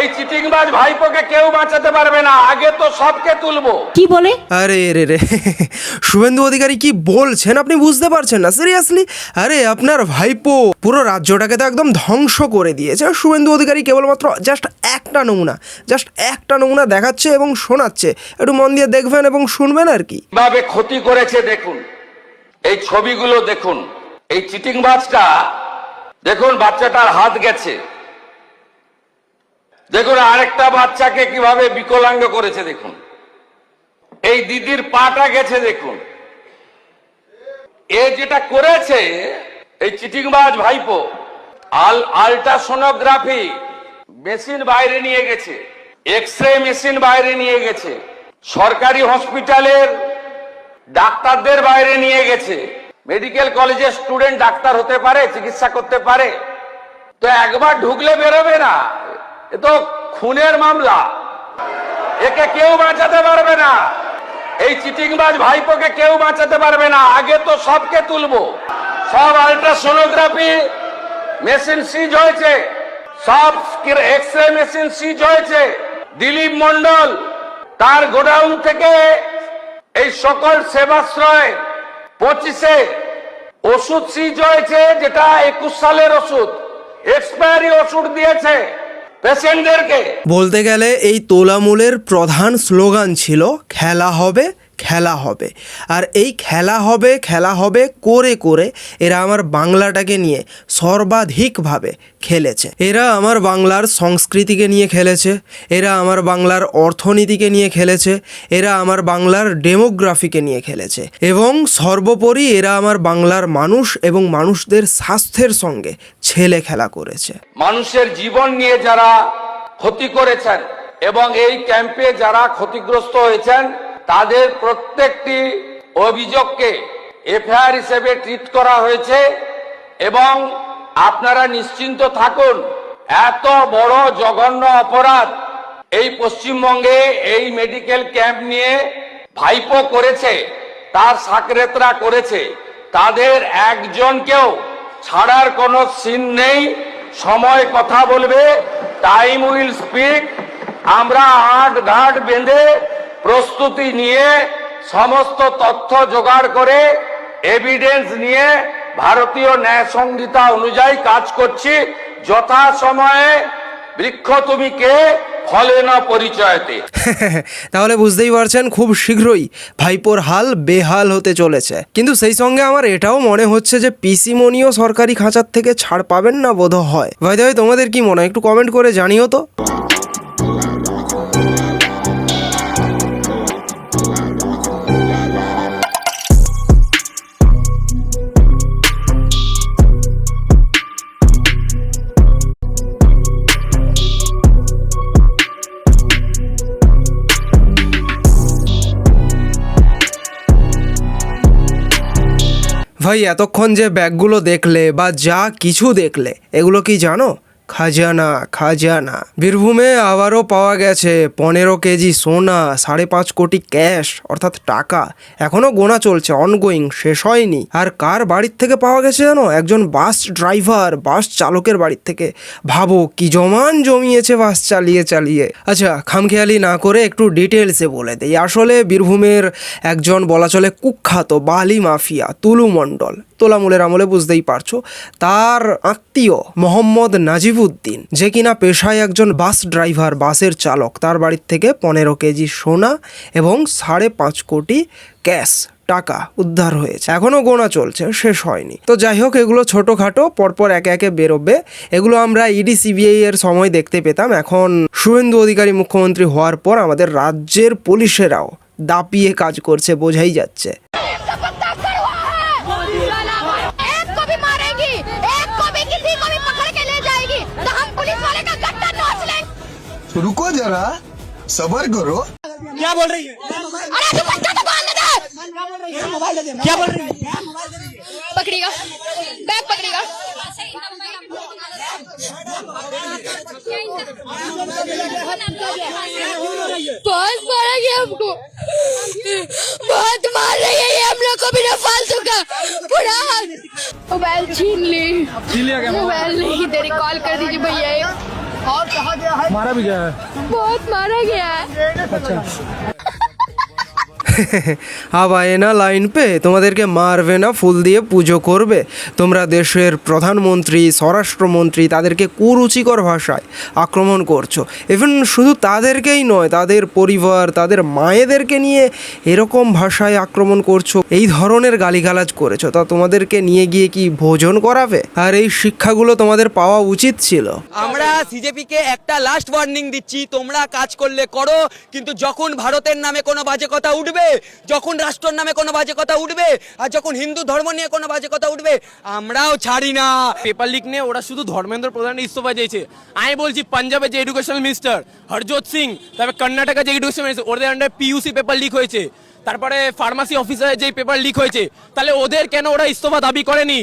এই চিটিংবাজ ভাইপোকে কেউ বাঁচাতে পারবে না, আগে তো সবকে তুলবো। কি বলে? আরে রে রে, শুভেন্দু অধিকারী কি বলছেন আপনি বুঝতে পারছেন না? সিরিয়াসলি? আরে আপনার ভাইপো পুরো রাজ্যটাকে তো একদম ধ্বংস করে দিয়েছে। শুভেন্দু অধিকারী কেবলমাত্র জাস্ট একটা নমুনা দেখাচ্ছে এবং শোনাচ্ছে। একটু মন দিয়ে দেখবেন এবং শুনবেন আর কি। কিভাবে ক্ষতি করেছে দেখুন, এই ছবিগুলো দেখুন। এই চিটিংবাজটা দেখুন, বাচ্চাটার হাত গেছে, দেখুন আরেকটা বাচ্চাকে কিভাবে বিকলাঙ্গ করেছে দেখুন, এই দিদির পাটা গেছে দেখুন। এ যেটা করেছে এই চিটিংবাজ ভাইপো, আল্ট্রাসোনোগ্রাফি মেশিন বাইরে নিয়ে গেছে, এক্সরে মেশিন বাইরে নিয়ে গেছে, সরকারি হসপিটালের ডাক্তারদের বাইরে নিয়ে গেছে। মেডিকেল কলেজের স্টুডেন্ট ডাক্তার হতে পারে, চিকিৎসা করতে পারে, তো একবার ঢুকলে বেরোবে না। এ তো খুনের মামলা, একে কেউ বাঁচাতে পারবে না। এই চিটিংবাজ ভাইপোকে কেউ বাঁচাতে পারবে না, আগে তো সবকে তুলবো। সব আল্ট্রাসোনোগ্রাফি মেশিন সিজ হয়েছে, সব এক্সরে মেশিন সিজ হয়েছে। দিলীপ মন্ডল তার গোডাউন থেকে এই সকল সেবাশ্রয় 25-এ ওষুধ সিজ হয়েছে, যেটা 21 সালের ওষুধ, এক্সপায়ারি ওষুধ দিয়েছে পেশেন্টদেরকে। বলতে গেলে এই তোলামূলের প্রধান স্লোগান ছিল খেলা হবে খেলা হবে। আর এই খেলা হবে করে করে এরা আমার বাংলাটাকে নিয়ে সর্বাধিকভাবে খেলেছে। এরা আমার বাংলার সংস্কৃতিকে নিয়ে খেলেছে, এরা আমার বাংলার অর্থনীতিকে নিয়ে খেলেছে, এরা আমার বাংলার ডেমোগ্রাফিকে নিয়ে খেলেছে, এবং সর্বোপরি এরা আমার বাংলার মানুষ এবং মানুষদের স্বাস্থ্যের সঙ্গে ছেলে খেলা করেছে। মানুষের জীবন নিয়ে যারা ক্ষতি করেছেন এবং এই ক্যাম্পে যারা ক্ষতিগ্রস্ত হয়েছেন, তাদের প্রত্যেকটি অভিযোগকে এফআইআর হিসেবে ট্রিট করা হয়েছে। এবং আপনারা নিশ্চিন্ত থাকুন, এত বড় জঘন্য অপরাধ এই পশ্চিমবঙ্গে এই মেডিকেল ক্যাম্প নিয়ে ভাইপো করেছে, তার সাকরেতরা করেছে, তাদের একজনকেও ছাড়ার কোনো সিন নেই। সময় কথা বলবে, টাইম উইল স্পিক। আমরা আট ঘাট বেঁধে প্রস্তুতি নিয়ে সমস্ত তথ্য জোগাড় করে এভিডেন্স নিয়ে ভারতীয় ন্যায় সংহিতা অনুযায়ী কাজ করছি। যথা সময়ে বৃক্ষ তুমি কে, ফলে না পরিচয়তে। তাহলে বুঝতেই পারছেন খুব শীঘ্রই ভাইপোর হাল বেহাল হতে চলেছে। কিন্তু সেই সঙ্গে আমার এটাও মনে হচ্ছে যে পিসিমণিও সরকারি খাঁচার থেকে ছাড় পাবেন না বোধ হয়। ভাই তোমাদের কি মনে হয় একটু কমেন্ট করে জানিও তো। ভাই এতক্ষণ যে ব্যাগগুলো দেখলে বা যা কিছু দেখলে, এগুলো কি জানো? খাজানা খাজানা। বীরভূমে আবারও পাওয়া গেছে 15 কেজি সোনা, 5.5 কোটি ক্যাশ অর্থাৎ টাকা। এখনও গোনা চলছে, অনগোয়িং, শেষ হয়নি। আর কার বাড়ির থেকে পাওয়া গেছে জানো? একজন বাস ড্রাইভার, বাস চালকের বাড়ির থেকে। ভাবো কি জমিয়েছে বাস চালিয়ে চালিয়ে। আচ্ছা, খামখেয়ালি না করে একটু ডিটেলসে বলে দেই। আসলে বীরভূমের একজন বলা চলে কুখ্যাত বালি মাফিয়া তুলু মণ্ডল, তোলামূলের আমলে বুঝতেই পারছো, তার আত্মীয় মোহাম্মদ নাজিবুদ্দিন, যে কিনা পেশায় একজন বাস ড্রাইভার, বাসের চালক, তার বাড়ির থেকে 15 কেজি সোনা এবং 5.5 কোটি ক্যাশ টাকা উদ্ধার হয়েছে। এখনও গোনা চলছে, শেষ হয়নি। তো যাই হোক, এগুলো ছোটোখাটো পরপর একে একে বেরোবে। এগুলো আমরা ইডি সিবিআই এর সময় দেখতে পেতাম। এখন শুভেন্দু অধিকারী মুখ্যমন্ত্রী হওয়ার পর আমাদের রাজ্যের পুলিশেরাও দাপিয়ে কাজ করছে, বোঝাই যাচ্ছে। रुको जरा, सबर करो। क्या बोल रही है? अरे तू बच्चा तो बांध दे। मोबाइल दे। क्या बोल रही है? पकड़ेगा, बैग पकड़ेगा। बहुत मारेंगे हमको, बहुत मार रही है ये हम लोग को बिना फालतू का। पूरा मोबाइल छीन लिया क्या? मोबाइल नहीं, तेरी कॉल कर दीजिए भैया। मारा भी गया है। बहुत मारा गया है। আবায় না লাইন পে তোমাদেরকে মারবে না ফুল দিয়ে পুজো করবে। তোমরা দেশের প্রধানমন্ত্রী স্বরাষ্ট্রমন্ত্রী তাদেরকে কুরুচিকর ভাষায় আক্রমণ করছো। ইভেন শুধু তাদেরকেই নয়, তাদের পরিবার তাদের মায়েদেরকে নিয়ে এরকম ভাষায় আক্রমণ করছো, এই ধরনের গালিগালাজ করেছো। তা তোমাদেরকে নিয়ে গিয়ে কি ভোজন করাবে? আর এই শিক্ষাগুলো তোমাদের পাওয়া উচিত ছিল। আমরা সিজেপিকে একটা লাস্ট ওয়ার্নিং দিচ্ছি, তোমরা কাজ করলে করো, কিন্তু যখন ভারতের নামে কোনো বাজে কথা উঠবে, যখন রাষ্ট্রের নামে কোনো বাজে কথা উঠবে, আর যখন হিন্দু ধর্ম নিয়ে কোনো বাজে কথা উঠবে, আমরাও ছাড়ি না। পেপার লিক নিয়ে ওরা শুধু ধর্মেন্দ্র প্রধান ইস্তফা দিয়েছে। আমি বলছি পাঞ্জাবে যে এডুকেশনাল মিনিস্টার হরজোত সিং, তারপরে কর্ণাটকা যে এডুকেশন মিনিস্টার, ওদের আন্ডারে পিইউসি পেপার লিক হয়েছে, তারপরে ফার্মাসি অফিসারের যে পেপার লিক হয়েছে, তাহলে ওদের কেন ওরা ইস্তফা দাবি করেনি?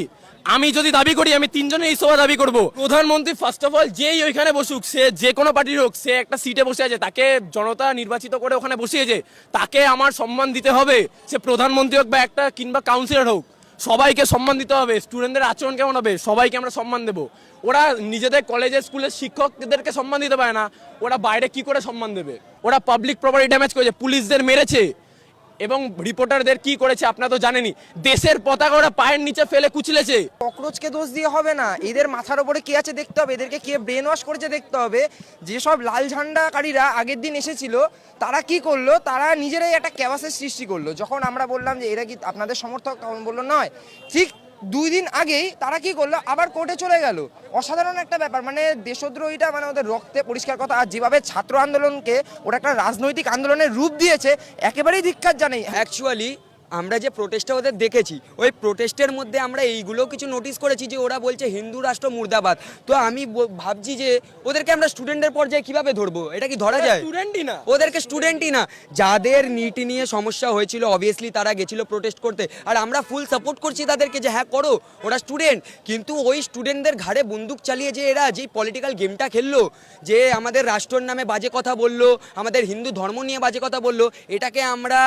আমি যদি দাবি করি, আমি তিনজনের ইস্তফা দাবি করব। প্রধানমন্ত্রী ফার্স্ট অফ অল যেই ওইখানে বসুক, সে যে কোনো পার্টির হোক, সে একটা সিটে বসে আছে, তাকে জনতা নির্বাচিত করে ওখানে বসিয়েছে, তাকে আমার সম্মান দিতে হবে। সে প্রধানমন্ত্রী হোক বা একটা কিংবা কাউন্সিলর হোক, সবাইকে সম্মান দিতে হবে। স্টুডেন্টদের আচরণ কেমন হবে, সবাইকে আমরা সম্মান দেবো। ওরা নিজেদের কলেজের স্কুলের শিক্ষকদেরকে সম্মান দিতে পারে না, ওরা বাইরে কি করে সম্মান দেবে? ওরা পাবলিক প্রপার্টি ড্যামেজ করেছে, পুলিশদের মেরেছে এবং রিপোর্টারদের কি করেছে আপনারা তো জানেনই। দেশের পতাকা ওরা পায়ের নিচে ফেলে কুচলেছে। ককরোচকে দোষ দিয়ে হবে না, এদের মাথার ওপরে কে আছে দেখতে হবে, এদেরকে কে ব্রেন ওয়াশ করেছে দেখতে হবে। যেসব লাল ঝান্ডাকারীরা আগের দিন এসেছিল, তারা কি করলো, তারা নিজেরাই একটা ক্যাভাসের সৃষ্টি করলো। যখন আমরা বললাম যে এরা কি আপনাদের সমর্থক, তখন বললো নয়। ঠিক 2 দিন আগেই তারা কি করলো, আবার কোর্টে চলে গেল। অসাধারণ একটা ব্যাপার, মানে দেশদ্রোহীটা মানে ওদের রক্তে পরিষ্কার কথা। আর যেভাবে ছাত্র আন্দোলনকে ওরা একটা রাজনৈতিক আন্দোলনের রূপ দিয়েছে, একেবারেই ধিক্কার জানাই। অ্যাকচুয়ালি আমরা যে প্রোটেস্টটা ওদের দেখেছি, ওই প্রোটেস্টের মধ্যে আমরা এইগুলো কিছু নোটিস করেছি যে ওরা বলছে হিন্দু রাষ্ট্র মুর্দাবাদ। তো আমি ভাবছি যে ওদেরকে আমরা স্টুডেন্টের পর্যায়ে কিভাবে ধরবো? এটা কি ধরা যায়? স্টুডেন্টই না, ওদেরকে স্টুডেন্টই না। যাদের নিটি নিয়ে সমস্যা হয়েছিল, অবভিয়াসলি তারা গেছিল প্রোটেস্ট করতে, আর আমরা ফুল সাপোর্ট করছি তাদেরকে যে হ্যাঁ করো, ওরা স্টুডেন্ট। কিন্তু ওই স্টুডেন্টদের ঘাড়ে বন্দুক চালিয়ে যে এরা যেই পলিটিক্যাল গেমটা খেললো, যে আমাদের রাষ্ট্রের নামে বাজে কথা বললো, আমাদের হিন্দু ধর্ম নিয়ে বাজে কথা বললো, এটাকে আমরা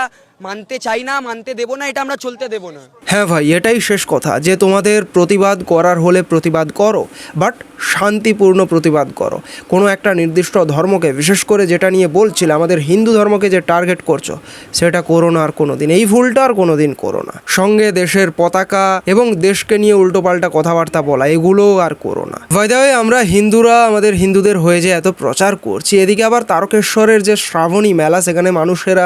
মানতে চাই না, মানতে দেবো না, এটা আমরা চলতে দেবো না। হ্যাঁ ভাই, এটাই শেষ কথা যে তোমাদের প্রতিবাদ করার হলে প্রতিবাদ করো, বাট শান্তিপূর্ণ প্রতিবাদ করো। কোনো একটা নির্দিষ্ট ধর্মকে, বিশেষ করে যেটা নিয়ে বলছিলে আমাদের হিন্দু ধর্মকে যে টার্গেট করছো, সেটা করো না আর কোনো দিন। এই ভুলটা আর কোনো দিন করো না। সঙ্গে দেশের পতাকা এবং দেশকে নিয়ে উল্টোপাল্টা কথাবার্তা বলা, এগুলো আর করো না। বাই দ্য ওয়ে, আমরা হিন্দুরা আমাদের হিন্দুদের হয়ে যে এত প্রচার করছি, এদিকে আবার তারকেশ্বরের যে শ্রাবণী মেলা, সেখানে মানুষেরা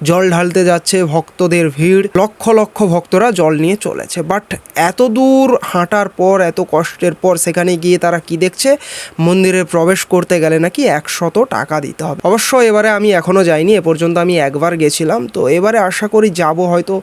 জল ঢালতে যাচ্ছে, ভক্তদের ভিড়, লক্ষ লক্ষ ভক্তরা জল নিয়ে চলেছে। বাট এত দূর হাঁটার পর, এত কষ্টের পর সেখানে গিয়ে তারা কি দেখছে, মন্দিরে প্রবেশ করতে গেলে নাকি 100 টাকা দিতে হবে। অবশ্য এবারে আমি এখনও যাইনি, এ পর্যন্ত আমি একবার গেছিলাম, তো এবারে আশা করি যাব, হয়তো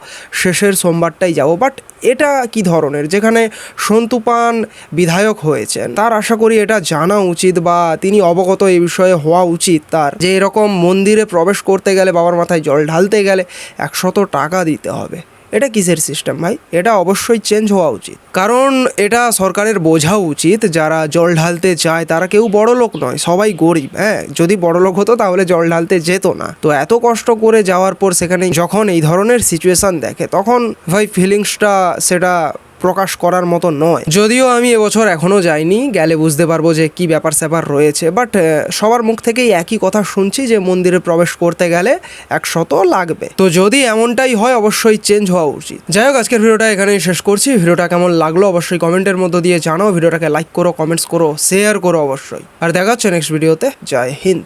শেষের সোমবারটাই যাব। বাট এটা কি ধরনের, যেখানে সন্তু পান বিধায়ক হয়েছেন, তার আশা করি এটা জানা উচিত বা তিনি অবগত এই বিষয়ে হওয়া উচিত তার, যে এরকম মন্দিরে প্রবেশ করতে গেলে, বাবার মাথায় জল ঢালতে গেলে 100 টাকা দিতে হবে। এটা কিসের সিস্টেম ভাই? এটা অবশ্যই চেঞ্জ হওয়া উচিত, কারণ এটা সরকারের বোঝা উচিত যারা জল ঢালতে চায় তারা কেউ বড় লোক নয়, সবাই গরিব। হ্যাঁ, যদি বড় লোক হতো তাহলে জল ঢালতে যেত না। তো এত কষ্ট করে যাওয়ার পর সেখানে যখন এই ধরনের সিচুয়েশন দেখে, তখন ভাই ফিলিংসটা সেটা প্রকাশ করার মতো নয়। যদিও আমি এবছর এখনও যাইনি, গেলে বুঝতে পারবো যে কি ব্যাপার স্যাপার রয়েছে। বাট সবার মুখ থেকেই একই কথা শুনছি যে মন্দিরে প্রবেশ করতে গেলে 100 লাগবে। তো যদি এমনটাই হয়, অবশ্যই চেঞ্জ হওয়া উচিত। যাই হোক, আজকের ভিডিওটা এখানেই শেষ করছি। ভিডিওটা কেমন লাগলো অবশ্যই কমেন্টের মধ্য দিয়ে জানাও। ভিডিওটাকে লাইক করো, কমেন্টস করো, শেয়ার করো অবশ্যই। আর দেখা হচ্ছে নেক্সট ভিডিওতে। জয় হিন্দ।